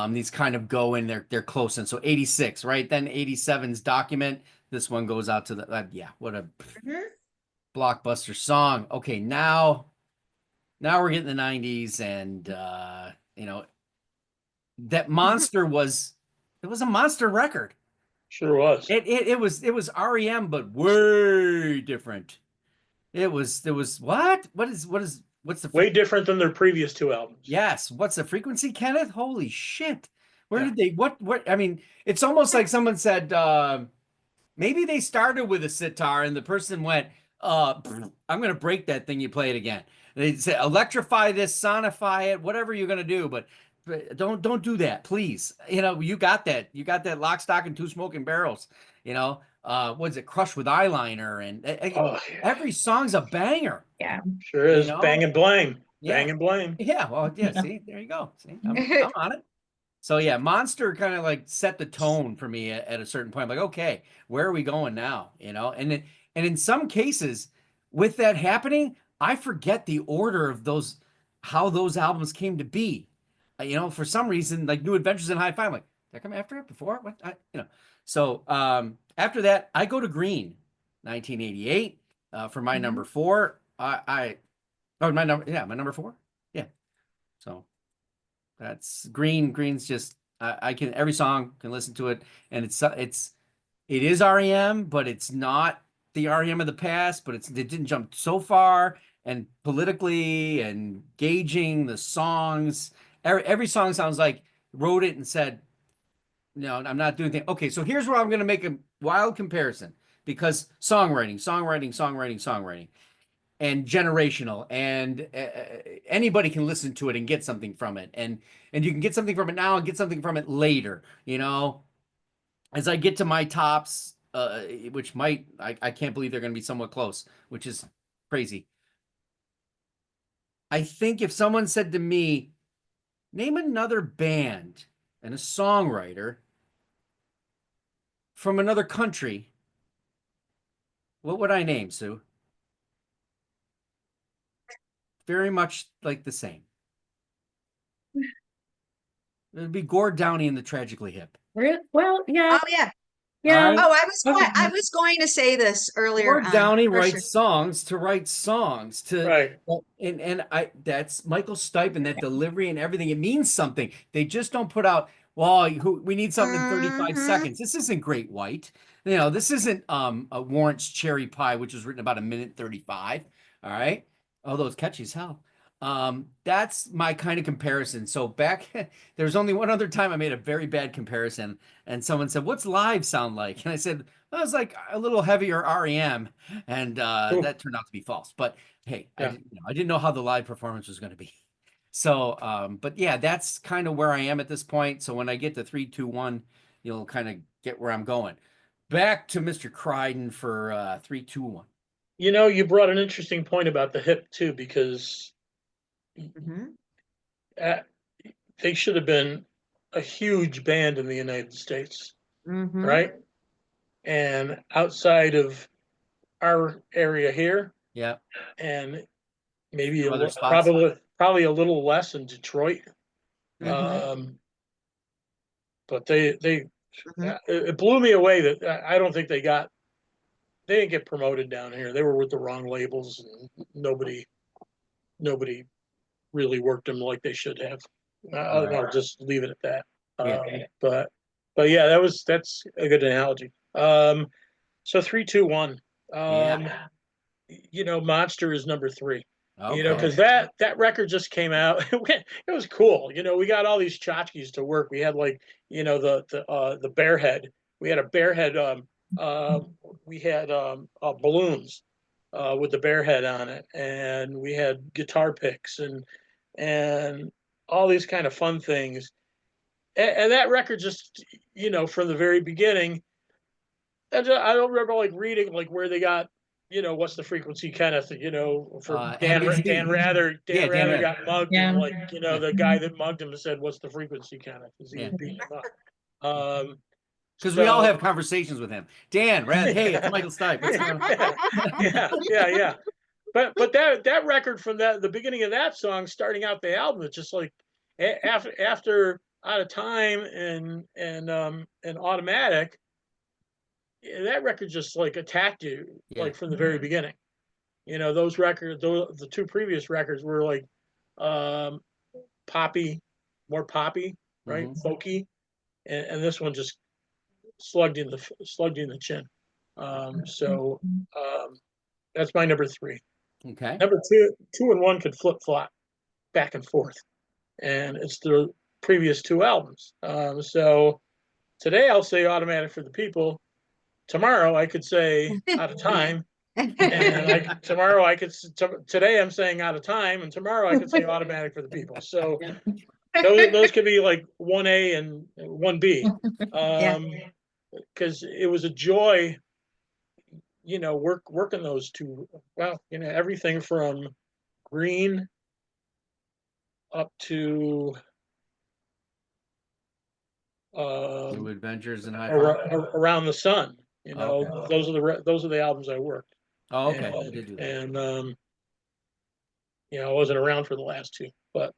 Speaker 1: These kind of go in, they're close. And so 86, right? Then 87's Document. This one goes out to the, yeah, what a, blockbuster song. Okay, now we're getting the 90s, and you know, that monster was it was a monster record.
Speaker 4: Sure was.
Speaker 1: It was REM, but way different. There was what's the
Speaker 4: Way different than their previous two albums.
Speaker 1: yes, what's the frequency, Kenneth? Holy shit. Where
Speaker 4: Yeah.
Speaker 1: did they what I mean, it's almost like someone said maybe they started with a sitar and the person went, I'm gonna break that thing, you play it again. They say electrify this, sonify it, whatever you're gonna do, but don't do that, please. You got that. You got that lock, stock, and two smoking barrels. What's it, Crush with Eyeliner, and
Speaker 4: Oh, yeah.
Speaker 1: every song's a banger.
Speaker 3: Yeah.
Speaker 4: Sure is. Bang and blang.
Speaker 1: Yeah.
Speaker 4: Bang and blang.
Speaker 1: Yeah, well, yeah,
Speaker 3: Yeah.
Speaker 1: see, there you go. See, I'm on it. So yeah, Monster kind of like set the tone for me at a certain point. I'm like, okay, where are we going now? And in some cases, with that happening, I forget the order of how those albums came to be. For some reason, like New Adventures in High Five, I'm like, did that come after it? Before? What? So after that, I go to Green, 1988, for my number four. My number four. Yeah. So that's Green. Green's just I can every song can listen to it, and it is REM, but it's not the REM of the past. But it didn't jump so far, and politically and gauging the songs. Every song sounds like wrote it and said, "No, I'm not doing things." Okay, so here's where I'm going to make a wild comparison because songwriting, and generational, and anybody can listen to it and get something from it, and you can get something from it now and get something from it later. As I get to my tops, which I can't believe they're going to be somewhat close, which is crazy. I think if someone said to me, name another band and a songwriter from another country, what would I name, Sue? Very much like the same. It'd be Gord Downie and the Tragically Hip.
Speaker 3: Well, yeah,
Speaker 2: Oh yeah.
Speaker 3: yeah.
Speaker 1: All right.
Speaker 2: Oh, I was going to say this earlier
Speaker 1: Gord
Speaker 2: on,
Speaker 1: Downie
Speaker 2: for
Speaker 1: writes
Speaker 2: sure.
Speaker 1: songs to write songs to
Speaker 4: Right.
Speaker 1: and that's Michael Stipe, and that delivery and everything. It means something. They just don't put out, well, we need something in 35
Speaker 2: Mhm.
Speaker 1: seconds. This isn't Great White. This isn't a Warrant's Cherry Pie, which was written about 1:35. All right. Although it's catchy as hell. That's my kind of comparison. So back there's only one other time I made a very bad comparison, and someone said, "What's live sound like?" And I said, "Well, it was like a little heavier REM," and that turned out to be false. But hey,
Speaker 4: Yeah.
Speaker 1: I didn't know how the live performance was going to be. So, but yeah, that's kind of where I am at this point. So when I get to 3, 2, 1, you'll kind of get where I'm going. Back to Mr. Crichton for 3, 2, 1.
Speaker 4: You brought an interesting point about the hip too, because
Speaker 2: Mhm.
Speaker 4: they should have been a huge band in the United States,
Speaker 2: Mhm.
Speaker 4: right? And outside of our area here,
Speaker 1: Yeah,
Speaker 4: and maybe
Speaker 1: few other spots.
Speaker 4: probably a little less in Detroit.
Speaker 2: Mhm.
Speaker 4: But they
Speaker 2: Mhm.
Speaker 4: it blew me away that I don't think they didn't get promoted down here. They were with the wrong labels, and nobody really worked them like they should have. I'll just leave it at that.
Speaker 1: Yeah.
Speaker 4: But yeah, that's a good analogy. So 3, 2, 1.
Speaker 1: Yeah.
Speaker 4: Monster is number 3.
Speaker 1: Okay.
Speaker 4: Because that record just came out. It was cool. We got all these tchotchkes to work. We had like the bear head. We had a bear head. We had balloons with the bear head on it, and we had guitar picks and all these kind of fun things. And that record just from the very beginning. I don't remember like reading like where they got what's the frequency kind of for Dan
Speaker 1: NBC.
Speaker 4: Dan
Speaker 1: Yeah, Dan
Speaker 4: Rather
Speaker 1: Rather.
Speaker 4: got mugged,
Speaker 3: Yeah.
Speaker 4: and like the guy that mugged him said what's the frequency kind of because he was beating him up.
Speaker 1: Because we all have conversations with him. Dan, hey, it's Michael Stipe. What's going on?
Speaker 4: yeah. But that record from the beginning of that song starting out the album, it's just like after Out of Time and Automatic, that record just like attacked you
Speaker 1: Yeah.
Speaker 4: like from the very beginning. You know, those records, the two previous records were like poppy, more poppy, right?
Speaker 1: Mhm.
Speaker 4: Folky, and this one just slugged you in the chin. So that's my number three.
Speaker 1: Okay.
Speaker 4: Number two and one could flip flop back and forth, and it's the previous two albums. So today I'll say Automatic for the People. Tomorrow I could say Out of Time, and tomorrow I could. Today I'm saying Out of Time, and tomorrow I could say Automatic for the People. So those could be like 1A and 1B.
Speaker 2: Yeah.
Speaker 4: Because it was a joy, you know, working those two. Well, you know, everything from Green up to
Speaker 1: New Adventures in High Five.
Speaker 4: Around the Sun. You know,
Speaker 1: Okay.
Speaker 4: those are the albums I worked.
Speaker 1: Oh, okay. You did do that.
Speaker 4: And you know, I wasn't around for the last two, but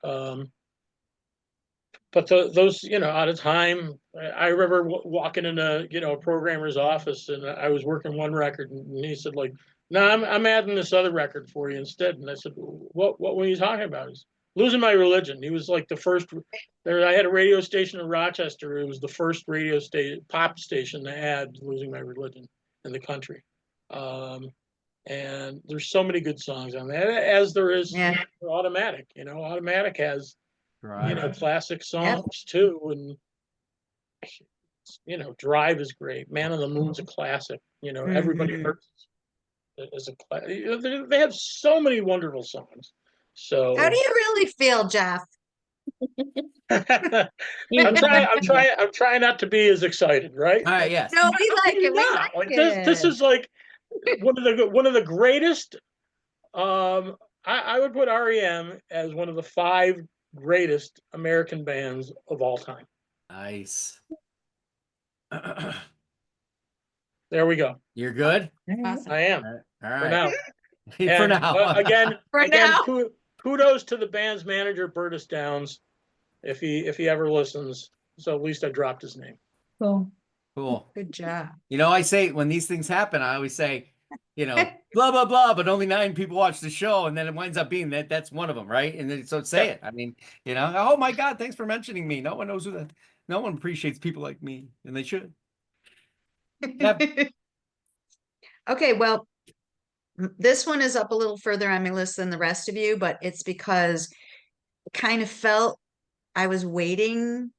Speaker 4: those, you know, Out of Time. I remember walking in a programmer's office, and I was working one record, and he said, like, "No, I'm adding this other record for you instead." And I said, "What were you talking about?" He's Losing My Religion. He was like the first. I had a radio station in Rochester. It was the first radio pop station to add Losing My Religion in the country. And there's so many good songs on that, as there is Automatic. You know, Automatic has classic songs too, and you know, Drive is great. Man on the Moon's a classic. You know, Everybody Hurts is a classic. They have so many wonderful songs. So
Speaker 2: How do you really feel, Jeff?
Speaker 4: I'm trying not to be as excited, right?
Speaker 1: All right, yes.
Speaker 2: No, we like it. We
Speaker 4: Yeah,
Speaker 2: like
Speaker 4: this
Speaker 2: it.
Speaker 4: is like one of the greatest. I would put REM as one of the 5 greatest American bands of all time.
Speaker 1: Nice.
Speaker 4: There we go.
Speaker 1: You're good?
Speaker 2: Awesome.
Speaker 4: I am.
Speaker 1: All
Speaker 4: For
Speaker 1: right.
Speaker 4: now.
Speaker 1: For
Speaker 4: And,
Speaker 1: now.
Speaker 4: again,
Speaker 2: For now.
Speaker 4: kudos to the band's manager, Burtis Downs, if he ever listens. So at least I dropped his name.
Speaker 3: Cool.
Speaker 1: Cool.
Speaker 2: Good job.
Speaker 1: You know, I say when these things happen, I always say, you know, blah, blah, blah, but only 9 people watch the show. And then it winds up being that's one of them, right? And then, so say it. I mean, you know, oh my God, thanks for mentioning me. No one knows no one appreciates people like me, and they should.
Speaker 2: Okay, well, this one is up a little further on my list than the rest of you, but it's because it kind of felt I was waiting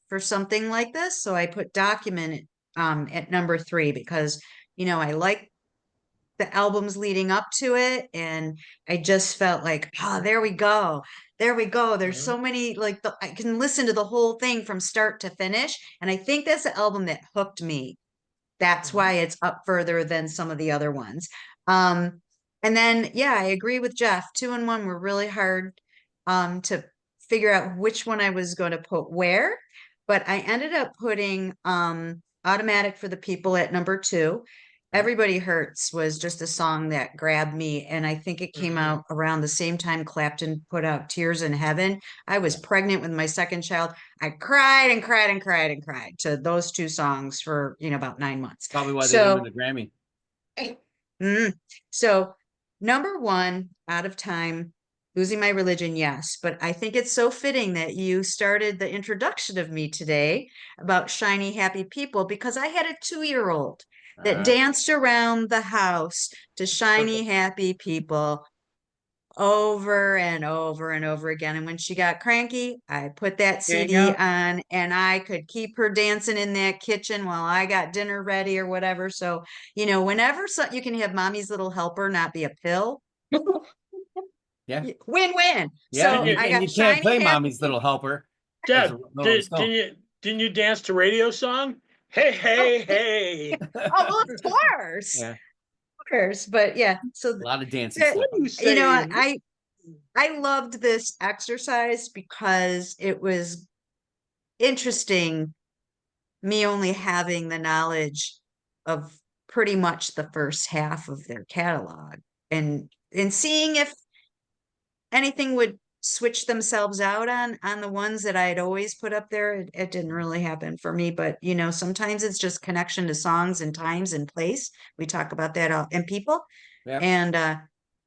Speaker 2: for something like this. So I put Document at number 3 because, you know, I like the albums leading up to it, and I just felt like, oh, there we go. There we go. There's so many, like, I can listen to the whole thing from start to finish. And I think that's the album that hooked me. That's why it's up further than some of the other ones. And then, yeah, I agree with Jeff. 2 and 1 were really hard to figure out which one I was going to put where, but I ended up putting Automatic for the People at number 2. Everybody Hurts was just a song that grabbed me, and I think it came out around the same time Clapton put out Tears in Heaven. I was pregnant with my second child. I cried and cried and cried and cried to those 2 songs for, you know, about 9 months.
Speaker 1: Probably why they didn't win the Grammy.
Speaker 2: So number 1, Out of Time, Losing My Religion, yes. But I think it's so fitting that you started the introduction of me today about Shiny Happy People, because I had a 2-year-old that danced around the house to Shiny Happy People over and over and over again. And when she got cranky, I put that CD on, and I could keep her dancing in that kitchen while I got dinner ready or whatever. So, you know, whenever you can have Mommy's Little Helper not be a pill.
Speaker 1: Yeah.
Speaker 2: Win-win.
Speaker 1: Yeah,
Speaker 2: So
Speaker 1: and you can't play Mommy's Little Helper.
Speaker 4: Jeff, didn't you dance to Radio Song? Hey, hey, hey.
Speaker 2: Oh, well, of course.
Speaker 1: Yeah.
Speaker 2: Of course. But yeah, so
Speaker 1: a lot of dancing stuff.
Speaker 2: You know, I loved this exercise because it was interesting, me only having the knowledge of pretty much the first half of their catalog, and seeing if anything would switch themselves out on the ones that I had always put up there. It didn't really happen for me, but you know, sometimes it's just connection to songs and times and place. We talk about that and people. And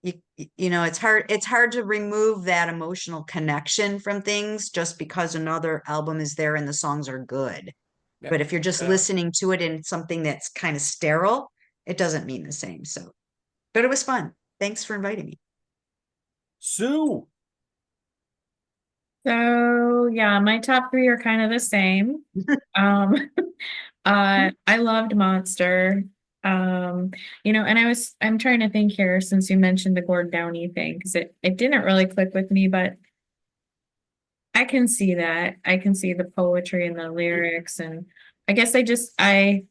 Speaker 2: you know, it's hard to remove that emotional connection from things just because another album is there and the songs are good.
Speaker 1: Yeah.
Speaker 2: But if you're just
Speaker 4: Yeah.
Speaker 2: listening to it in something that's kind of sterile, it doesn't mean the same. So, but it was fun. Thanks for inviting me.
Speaker 1: Sue.
Speaker 3: So yeah, my top three are kind of the same. Um, I loved Monster. You know, and I'm trying to think here since you mentioned the Gord Downey thing, because it didn't really click with me, but I can see that. I can see the poetry and the lyrics, and I guess I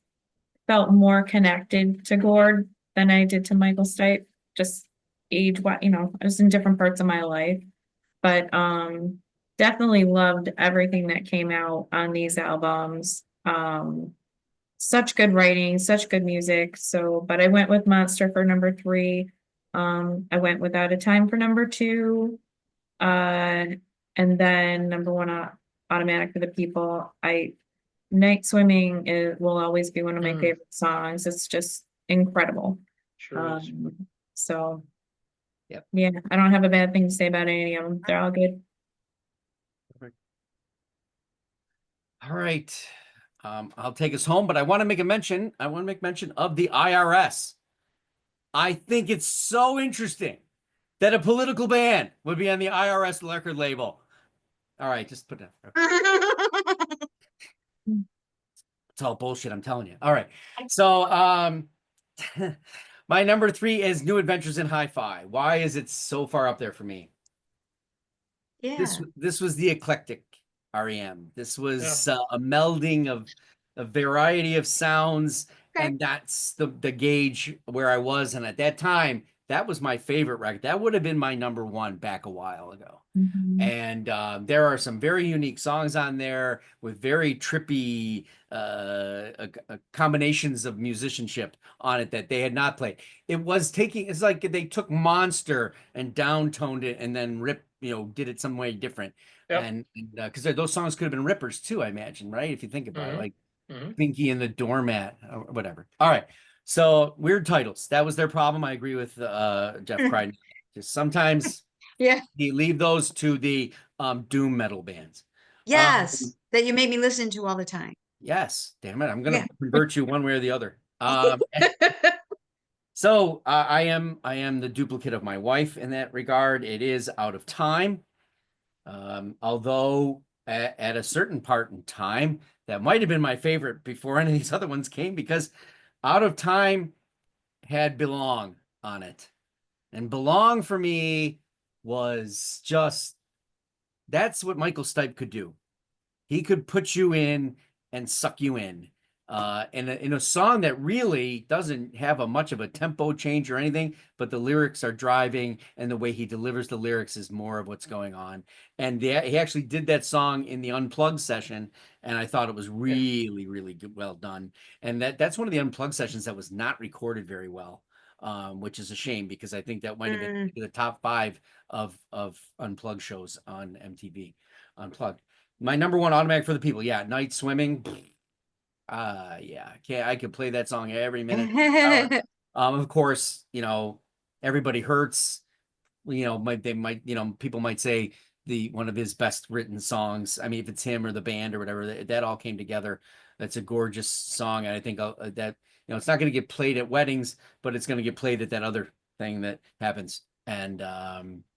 Speaker 3: felt more connected to Gord than I did to Michael Stipe. Just age, what, you know, I was in different parts of my life, but definitely loved everything that came out on these albums. Such good writing, such good music. So, but I went with Monster for number three. I went with Out of Time for number two. And then number one, Automatic for the People. Night Swimming will always be one of my favorite songs. It's just incredible.
Speaker 4: Sure is.
Speaker 3: So
Speaker 1: Yep.
Speaker 3: yeah, I don't have a bad thing to say about any of them. They're all good.
Speaker 1: All right. I'll take us home, but I want to make mention of the IRS. I think it's so interesting that a political band would be on the IRS record label. All right, just put that. It's all bullshit, I'm telling you. All right. So my number three is New Adventures in Hi-Fi. Why is it so far up there for me?
Speaker 2: Yeah.
Speaker 1: This was the eclectic REM. This was a melding of a variety of sounds, and that's the gauge where I was. And at that time, that was my favorite record. That would have been my number one back a while ago. And there are some very unique songs on there with very trippy combinations of musicianship on it that they had not played. It's like they took Monster and downtoned it and then did it some way different.
Speaker 4: Yep.
Speaker 1: And because those songs could have been rippers too, I imagine, right? If you think about it, like Pinky and the Doormat or whatever. All right. So weird titles. That was their problem. I agree with Jeff Crichton. Just sometimes you leave those to the doom metal bands.
Speaker 2: Yes, that you made me listen to all the time.
Speaker 1: Yes, damn it. I'm gonna convert you one way or the other. So I am the duplicate of my wife in that regard. It is Out of Time. Although at a certain part in time, that might have been my favorite before any of these other ones came, because Out of Time had Belong on it. And Belong for me was just, that's what Michael Stipe could do. He could put you in and suck you in. In a song that really doesn't have much of a tempo change or anything, but the lyrics are driving, and the way he delivers the lyrics is more of what's going on. And he actually did that song in the Unplugged session, and I thought it was really, really good, well done. And that's one of the Unplugged sessions that was not recorded very well, which is a shame, because I think that might have been the top 5 of Unplugged shows on MTV Unplugged. My number one, Automatic for the People. Yeah, Night Swimming. I could play that song every minute. Of course, Everybody Hurts. People might say one of his best written songs. I mean, if it's him or the band or whatever, that all came together. That's a gorgeous song, and I think that it's not going to get played at weddings, but it's going to get played at that other thing that happens. And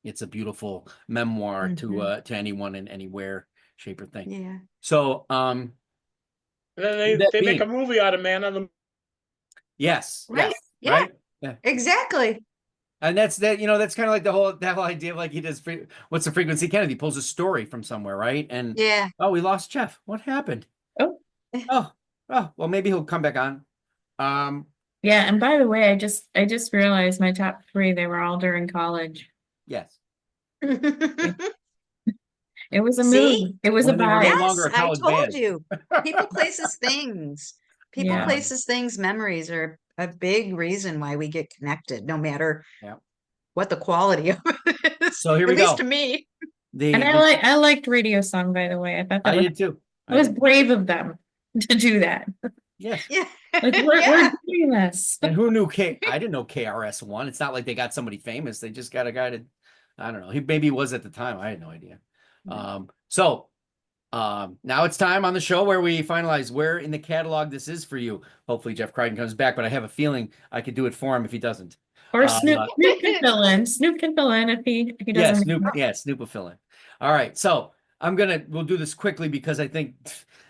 Speaker 1: it's a beautiful memoir to anyone and anywhere, shape, or thing.
Speaker 2: Yeah.
Speaker 1: So
Speaker 4: then they make a movie out of Man on the.
Speaker 1: Yes.
Speaker 2: Right.
Speaker 1: Yes,
Speaker 2: Yeah.
Speaker 1: right? Yeah.
Speaker 2: Exactly.
Speaker 1: And that's kind of like the whole idea of, like, he does What's the Frequency Kennedy pulls a story from somewhere, right? And we lost Jeff. What happened? Oh, well, maybe he'll come back on.
Speaker 3: Yeah, and by the way, I just realized my top 3, they were all during college.
Speaker 1: Yes.
Speaker 3: It was a movie. It was about
Speaker 1: no longer a college
Speaker 2: I told
Speaker 1: band.
Speaker 2: you. People, places, things. People, places, things, memories are a big reason why we get connected, no matter what the quality of it is.
Speaker 1: So here we
Speaker 2: At
Speaker 1: go.
Speaker 2: least to me.
Speaker 3: And I liked Radio Song, by the way. I thought that
Speaker 1: did too.
Speaker 3: It was brave of them to do that.
Speaker 1: Yes.
Speaker 2: Yeah.
Speaker 3: Like we're
Speaker 2: Yeah.
Speaker 3: doing this.
Speaker 1: And who knew I didn't know KRS-One. It's not like they got somebody famous. They just got a guy to, I don't know. He maybe was at the time. I had no idea. Now it's time on the show where we finalize where in the catalog this is for you. Hopefully Jeff Crichton comes back, but I have a feeling I could do it for him if he doesn't.
Speaker 3: Or Snoop can fill in. Snoop can fill in if he doesn't.
Speaker 1: Snoop will fill in. All right, so we'll do this quickly because I think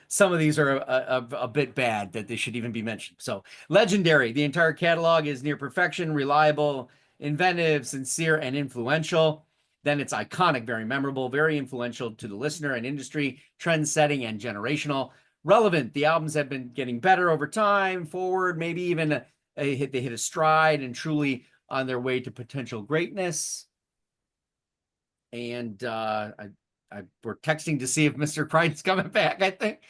Speaker 1: some of these are a bit bad that they should even be mentioned. So legendary, the entire catalog is near perfection, reliable, inventive, sincere, and influential. Then it's iconic, very memorable, very influential to the listener and industry, trend-setting and generational. Relevant, the albums have been getting better over time, forward, maybe even they hit a stride and truly on their way to potential greatness. And we're texting to see if Mr. Crichton's coming back, I think.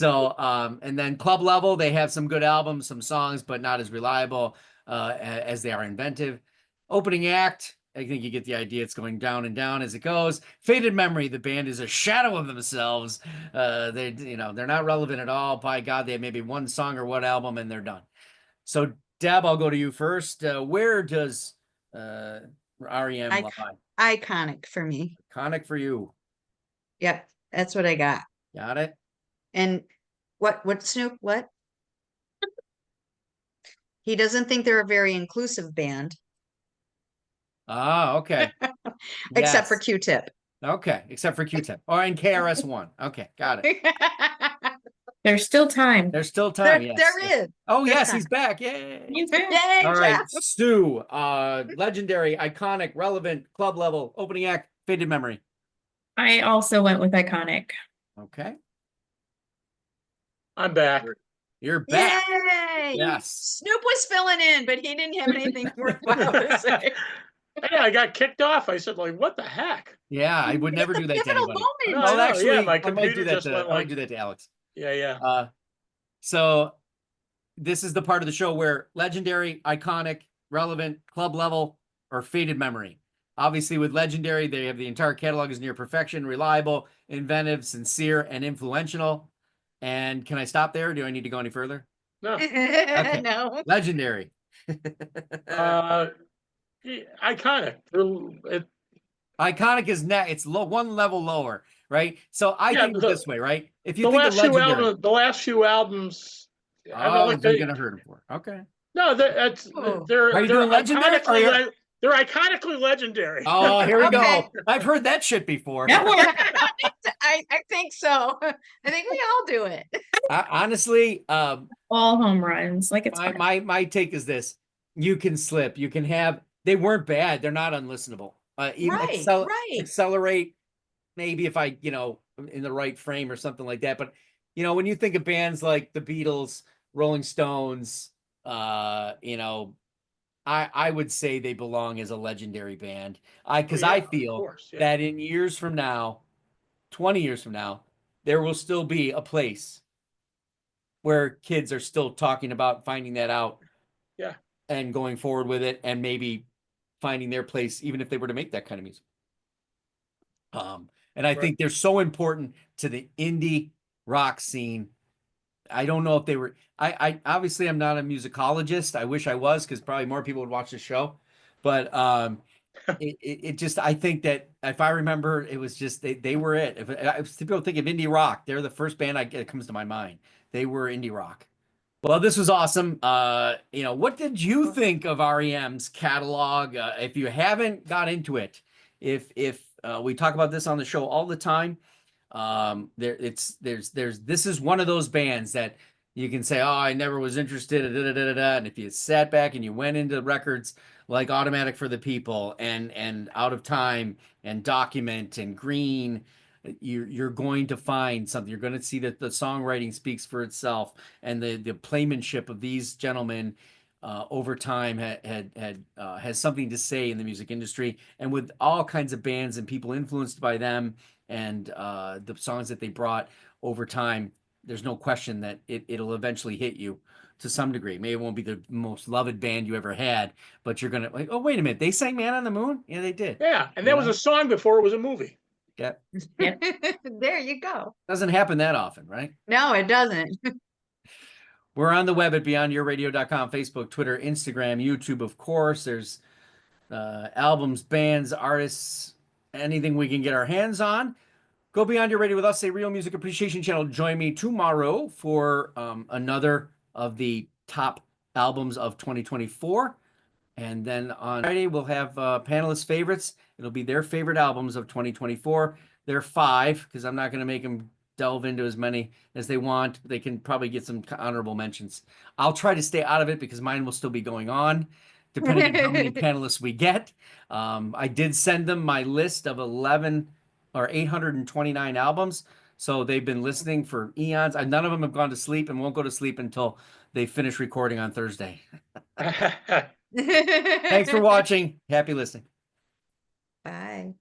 Speaker 1: And then club level, they have some good albums, some songs, but not as reliable as they are inventive. Opening act, I think you get the idea. It's going down and down as it goes. Faded memory, the band is a shadow of themselves. They're not relevant at all. By God, they have maybe one song or one album and they're done. So Deb, I'll go to you first. Where does R.E.M. lie?
Speaker 2: Iconic for me.
Speaker 1: Iconic for you.
Speaker 2: Yep, that's what I got.
Speaker 1: Got it.
Speaker 2: And what Snoop? What? He doesn't think they're a very inclusive band.
Speaker 1: Ah, okay.
Speaker 2: Except for Q-Tip.
Speaker 1: Okay, except for Q-Tip. Or in KRS-One. Okay, got it.
Speaker 3: There's still time.
Speaker 1: There's still time, yes.
Speaker 2: There is.
Speaker 1: Oh,
Speaker 2: There's
Speaker 1: yes,
Speaker 2: time.
Speaker 1: he's back. Yay.
Speaker 3: He's back.
Speaker 2: Yay,
Speaker 1: All right,
Speaker 2: Jeff.
Speaker 1: Stu, legendary, iconic, relevant, club level, opening act, faded memory.
Speaker 3: I also went with iconic.
Speaker 1: Okay.
Speaker 4: I'm back.
Speaker 1: You're back.
Speaker 2: Yay!
Speaker 1: Yes.
Speaker 2: Snoop was filling in, but he didn't have anything worthwhile to say.
Speaker 4: Yeah, I got kicked off. I said, like, what the heck?
Speaker 1: Yeah, I would never do that
Speaker 2: Give
Speaker 1: to
Speaker 2: it a
Speaker 1: anybody.
Speaker 2: moment.
Speaker 4: No,
Speaker 1: Actually,
Speaker 4: yeah, my
Speaker 1: I might
Speaker 4: computer
Speaker 1: do that
Speaker 4: just
Speaker 1: to
Speaker 4: went
Speaker 1: I might
Speaker 4: like,
Speaker 1: do that to Alex.
Speaker 4: yeah.
Speaker 1: So this is the part of the show where legendary, iconic, relevant, club level, or faded memory. Obviously, with legendary, they have the entire catalog is near perfection, reliable, inventive, sincere, and influential. And can I stop there? Or do I need to go any further?
Speaker 4: No.
Speaker 1: Okay.
Speaker 2: No.
Speaker 1: Legendary.
Speaker 4: Iconic.
Speaker 1: Iconic is it's one level lower, right? So I think of it this way, right? If you think of legendary,
Speaker 4: the last few albums,
Speaker 1: they're gonna hurt him for. Okay.
Speaker 4: No, they're
Speaker 1: Are you doing legendary?
Speaker 4: They're iconically legendary.
Speaker 1: Oh, here we
Speaker 2: Okay.
Speaker 1: go. I've heard that shit before.
Speaker 2: I think so. I think we all do it.
Speaker 1: Honestly,
Speaker 3: All home runs. Like it's
Speaker 1: my take is this: you can slip, you can have. They weren't bad. They're not unlistenable. Even
Speaker 2: Right.
Speaker 1: Accelerate, maybe if I in the right frame or something like that. But when you think of bands like the Beatles, Rolling Stones, I would say they belong as a legendary band. Because I feel that in years from now, 20 years from now, there will still be a place where kids are still talking about finding that out.
Speaker 4: Yeah.
Speaker 1: And going forward with it and maybe finding their place, even if they were to make that kind of music. And I think they're so important to the indie rock scene. I don't know if they were, I obviously I'm not a musicologist. I wish I was, because probably more people would watch the show. But it just, I think that if I remember, it was just, they were it. If people think of indie rock, they're the first band that comes to my mind. They were indie rock. Well, this was awesome. What did you think of REM's catalog? If you haven't got into it, if we talk about this on the show all the time, this is one of those bands that you can say, oh, I never was interested, and if you sat back and you went into records like Automatic for the People and Out of Time and Document and Green, you're going to find something. You're going to see that the songwriting speaks for itself, and the playmanship of these gentlemen over time has something to say in the music industry, and with all kinds of bands and people influenced by them and the songs that they brought over time. There's no question that it'll eventually hit you to some degree. Maybe it won't be the most loved band you ever had, but you're gonna like, oh, wait a minute, they sang "Man on the Moon"? Yeah, they did.
Speaker 4: Yeah, and that was a song before it was a movie.
Speaker 1: Yeah.
Speaker 2: There you go.
Speaker 1: Doesn't happen that often, right?
Speaker 2: No, it doesn't.
Speaker 1: We're on the web at beyondyourradio.com, Facebook, Twitter, Instagram, YouTube, of course. There's albums, bands, artists, anything we can get our hands on. Go Beyond Your Radio with us, a Real Music Appreciation channel. Join me tomorrow for another of the top albums of 2024. And then on Friday, we'll have panelists' favorites. It'll be their favorite albums of 2024. They're 5, because I'm not going to make them delve into as many as they want. They can probably get some honorable mentions. I'll try to stay out of it because mine will still be going on, depending on how many panelists we get. I did send them my list of 829 albums. So they've been listening for eons. None of them have gone to sleep and won't go to sleep until they finish recording on Thursday. Thanks for watching. Happy listening.
Speaker 2: Bye.